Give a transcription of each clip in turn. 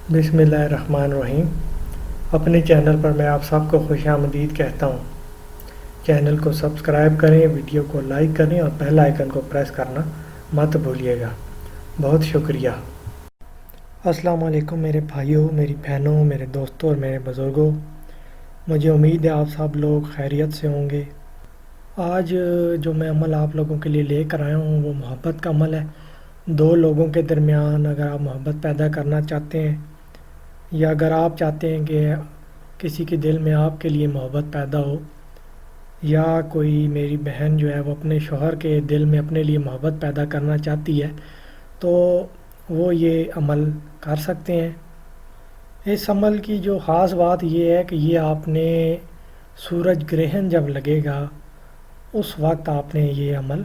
بسم اللہ الرحمن الرحیم۔ اپنے چینل پر میں آپ سب کو خوش آمدید کہتا ہوں۔ چینل کو سبسکرائب کریں، ویڈیو کو لائک کریں اور بیل آئیکن کو پریس کرنا مت بھولیے گا۔ بہت شکریہ۔ السلام علیکم میرے بھائیوں، میری بہنوں، میرے دوستوں اور میرے بزرگوں۔ مجھے امید ہے آپ سب لوگ خیریت سے ہوں گے۔ آج جو میں عمل آپ لوگوں کے لیے لے کر آیا ہوں وہ محبت کا عمل ہے۔ دو لوگوں کے درمیان اگر آپ محبت پیدا کرنا چاہتے ہیں یا اگر آپ چاہتے ہیں کہ کسی کے دل میں آپ کے لیے محبت پیدا ہو، یا کوئی میری بہن جو ہے وہ اپنے شوہر کے دل میں اپنے لیے محبت پیدا کرنا چاہتی ہے تو وہ یہ عمل کر سکتے ہیں۔ اس عمل کی جو خاص بات یہ ہے کہ یہ آپ نے سورج گرہن جب لگے گا اس وقت آپ نے یہ عمل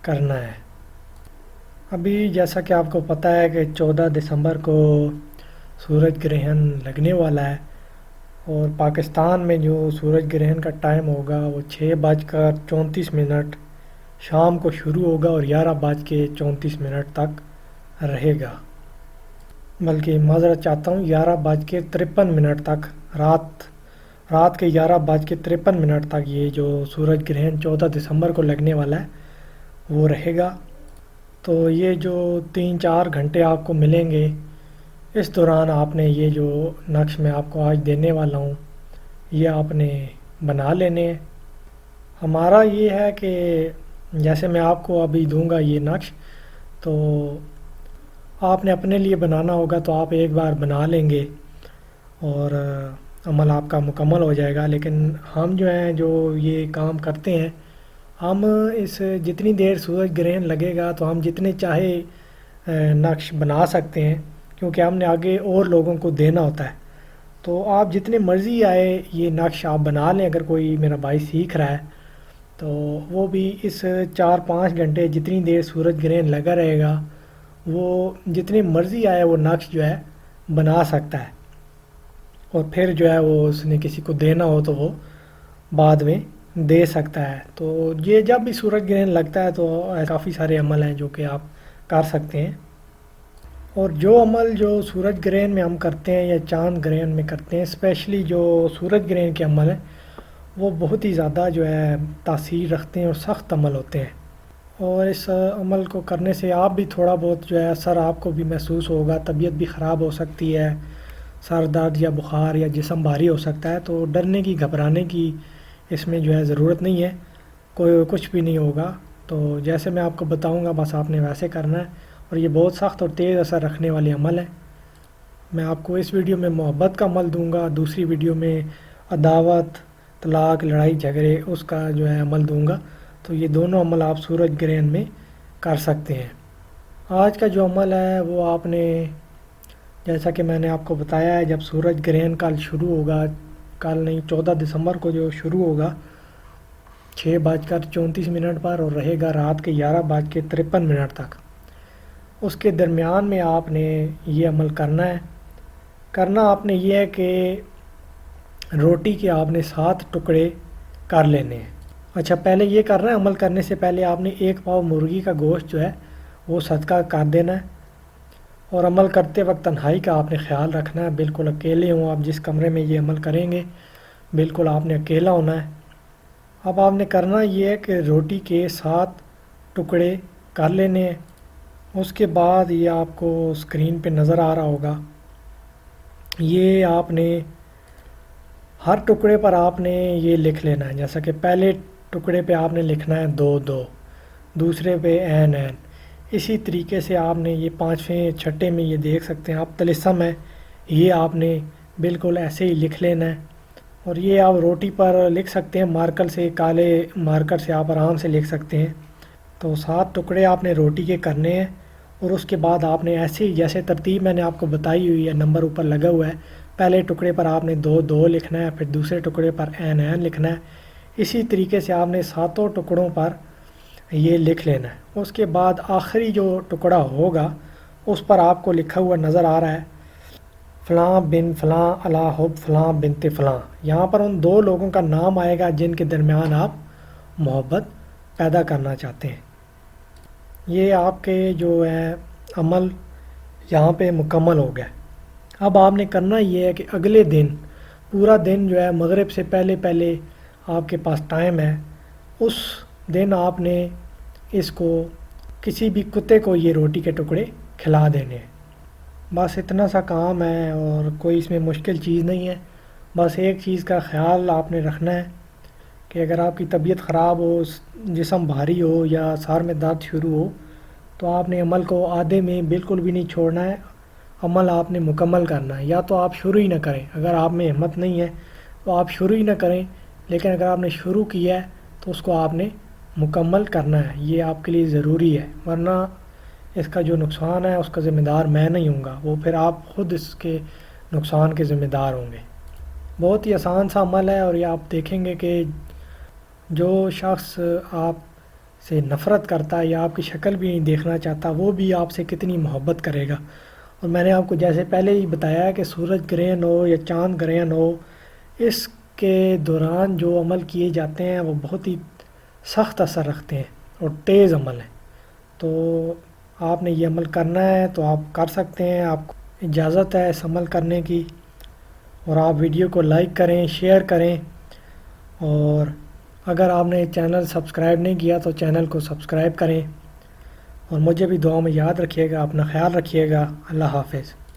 کرنا ہے۔ ابھی جیسا کہ آپ کو پتہ ہے کہ 14 دسمبر کو سورج گرہن لگنے والا ہے، اور پاکستان میں جو سورج گرہن کا ٹائم ہوگا وہ 6:34 شام کو شروع ہوگا اور 11:34 تک رہے گا۔ بلکہ معذرت چاہتا ہوں، 11:53 تک، رات کے 11:53 تک یہ جو سورج گرہن 14 دسمبر کو لگنے والا ہے وہ رہے گا۔ تو یہ جو 3-4 گھنٹے آپ کو ملیں گے، اس دوران آپ نے یہ جو نقش میں آپ کو آج دینے والا ہوں یہ آپ نے بنا لینے ہیں۔ ہمارا یہ ہے کہ جیسے میں آپ کو ابھی دوں گا یہ نقش، تو آپ نے اپنے لیے بنانا ہوگا تو آپ ایک بار بنا لیں گے اور عمل آپ کا مکمل ہو جائے گا۔ لیکن ہم جو ہیں جو یہ کام کرتے ہیں، ہم اس جتنی دیر سورج گرہن لگے گا تو ہم جتنے چاہے نقش بنا سکتے ہیں، کیونکہ ہم نے آگے اور لوگوں کو دینا ہوتا ہے۔ تو آپ جتنے مرضی آئے یہ نقش آپ بنا لیں۔ اگر کوئی میرا بھائی سیکھ رہا ہے تو وہ بھی اس 4-5 گھنٹے جتنی دیر سورج گرہن لگا رہے گا وہ جتنے مرضی آئے وہ نقش جو ہے بنا سکتا ہے، اور پھر جو ہے وہ اس نے کسی کو دینا ہو تو وہ بعد میں دے سکتا ہے۔ تو یہ جب بھی سورج گرہن لگتا ہے تو کافی سارے عمل ہیں جو کہ آپ کر سکتے ہیں۔ اور جو عمل جو سورج گرہن میں ہم کرتے ہیں یا چاند گرہن میں کرتے ہیں، اسپیشلی جو سورج گرہن کے عمل ہیں وہ بہت ہی زیادہ جو ہے تاثیر رکھتے ہیں اور سخت عمل ہوتے ہیں۔ اور اس عمل کو کرنے سے آپ بھی تھوڑا بہت جو ہے اثر آپ کو بھی محسوس ہوگا، طبیعت بھی خراب ہو سکتی ہے، سر درد یا بخار یا جسم بھاری ہو سکتا ہے۔ تو ڈرنے کی، گھبرانے کی اس میں جو ہے ضرورت نہیں ہے، کوئی کچھ بھی نہیں ہوگا۔ تو جیسے میں آپ کو بتاؤں گا بس آپ نے ویسے کرنا ہے، اور یہ بہت سخت اور تیز اثر رکھنے والے عمل ہیں۔ میں آپ کو اس ویڈیو میں محبت کا عمل دوں گا، دوسری ویڈیو میں عداوت، طلاق، لڑائی جھگڑے اس کا جو ہے عمل دوں گا۔ تو یہ دونوں عمل آپ سورج گرہن میں کر سکتے ہیں۔ آج کا جو عمل ہے وہ آپ نے، جیسا کہ میں نے آپ کو بتایا ہے، جب سورج گرہن کل شروع ہوگا، کل نہیں 14 دسمبر کو جو شروع ہوگا 6:34 پر اور رہے گا رات کے 11:53 تک، اس کے درمیان میں آپ نے یہ عمل کرنا ہے۔ کرنا آپ نے یہ ہے کہ روٹی کے آپ نے 7 ٹکڑے کر لینے ہیں۔ اچھا، پہلے یہ کرنا ہے، عمل کرنے سے پہلے آپ نے 1 پاؤ مرغی کا گوشت جو ہے وہ صدقہ کر دینا ہے، اور عمل کرتے وقت تنہائی کا آپ نے خیال رکھنا ہے۔ بالکل اکیلے ہوں آپ، جس کمرے میں یہ عمل کریں گے بالکل آپ نے اکیلا ہونا ہے۔ اب آپ نے کرنا یہ ہے کہ روٹی کے 7 ٹکڑے کر لینے ہیں۔ اس کے بعد یہ آپ کو اسکرین پہ نظر آ رہا ہوگا، یہ آپ نے ہر ٹکڑے پر آپ نے یہ لکھ لینا ہے۔ جیسا کہ پہلے ٹکڑے پہ آپ نے لکھنا ہے 2-2، دوسرے پہ این، اسی طریقے سے آپ نے یہ 5ویں چھٹے میں یہ دیکھ سکتے ہیں آپ طلسم ہے، یہ آپ نے بالکل ایسے ہی لکھ لینا ہے۔ اور یہ آپ روٹی پر لکھ سکتے ہیں مارکر سے، کالے مارکر سے آپ آرام سے لکھ سکتے ہیں۔ تو 7 ٹکڑے آپ نے روٹی کے کرنے ہیں، اور اس کے بعد آپ نے ایسے ہی جیسے ترتیب میں نے آپ کو بتائی ہوئی ہے، نمبر اوپر لگا ہوا ہے، پہلے ٹکڑے پر آپ نے 2-2 لکھنا ہے، پھر دوسرے ٹکڑے پر این لکھنا ہے۔ اسی طریقے سے آپ نے 7 ٹکڑوں پر یہ لکھ لینا ہے۔ اس کے بعد آخری جو ٹکڑا ہوگا اس پر آپ کو لکھا ہوا نظر آ رہا ہے فلاں بن فلاں علی حب فلاں بنت فلاں۔ یہاں پر ان 2 لوگوں کا نام آئے گا جن کے درمیان آپ محبت پیدا کرنا چاہتے ہیں۔ یہ آپ کے جو ہے عمل یہاں پہ مکمل ہو گیا۔ اب آپ نے کرنا یہ ہے کہ اگلے دن پورا دن جو ہے مغرب سے پہلے پہلے آپ کے پاس ٹائم ہے، اس دن آپ نے اس کو کسی بھی کتے کو یہ روٹی کے ٹکڑے کھلا دینے ہیں۔ بس اتنا سا کام ہے اور کوئی اس میں مشکل چیز نہیں ہے۔ بس ایک چیز کا خیال آپ نے رکھنا ہے کہ اگر آپ کی طبیعت خراب ہو، جسم بھاری ہو یا سر میں درد شروع ہو تو آپ نے عمل کو آدھے میں بالکل بھی نہیں چھوڑنا ہے، عمل آپ نے مکمل کرنا ہے۔ یا تو آپ شروع ہی نہ کریں، اگر آپ میں ہمت نہیں ہے تو آپ شروع ہی نہ کریں، لیکن اگر آپ نے شروع کیا ہے تو اس کو آپ نے مکمل کرنا ہے، یہ آپ کے لیے ضروری ہے، ورنہ اس کا جو نقصان ہے اس کا ذمہ دار میں نہیں ہوں گا، وہ پھر آپ خود اس کے نقصان کے ذمہ دار ہوں گے۔ بہت ہی آسان سا عمل ہے، اور یہ آپ دیکھیں گے کہ جو شخص آپ سے نفرت کرتا ہے یا آپ کی شکل بھی نہیں دیکھنا چاہتا، وہ بھی آپ سے کتنی محبت کرے گا۔ اور میں نے آپ کو جیسے پہلے ہی بتایا ہے کہ سورج گرہن ہو یا چاند گرہن ہو، اس کے دوران جو عمل کیے جاتے ہیں وہ بہت ہی سخت اثر رکھتے ہیں اور تیز عمل ہے۔ تو آپ نے یہ عمل کرنا ہے تو آپ کر سکتے ہیں، آپ کو اجازت ہے اس عمل کرنے کی، اور آپ ویڈیو کو لائک کریں، شیئر کریں، اور اگر آپ نے چینل سبسکرائب نہیں کیا تو چینل کو سبسکرائب کریں، اور مجھے بھی دعا میں یاد رکھیے گا، اپنا خیال رکھیے گا۔ اللہ حافظ۔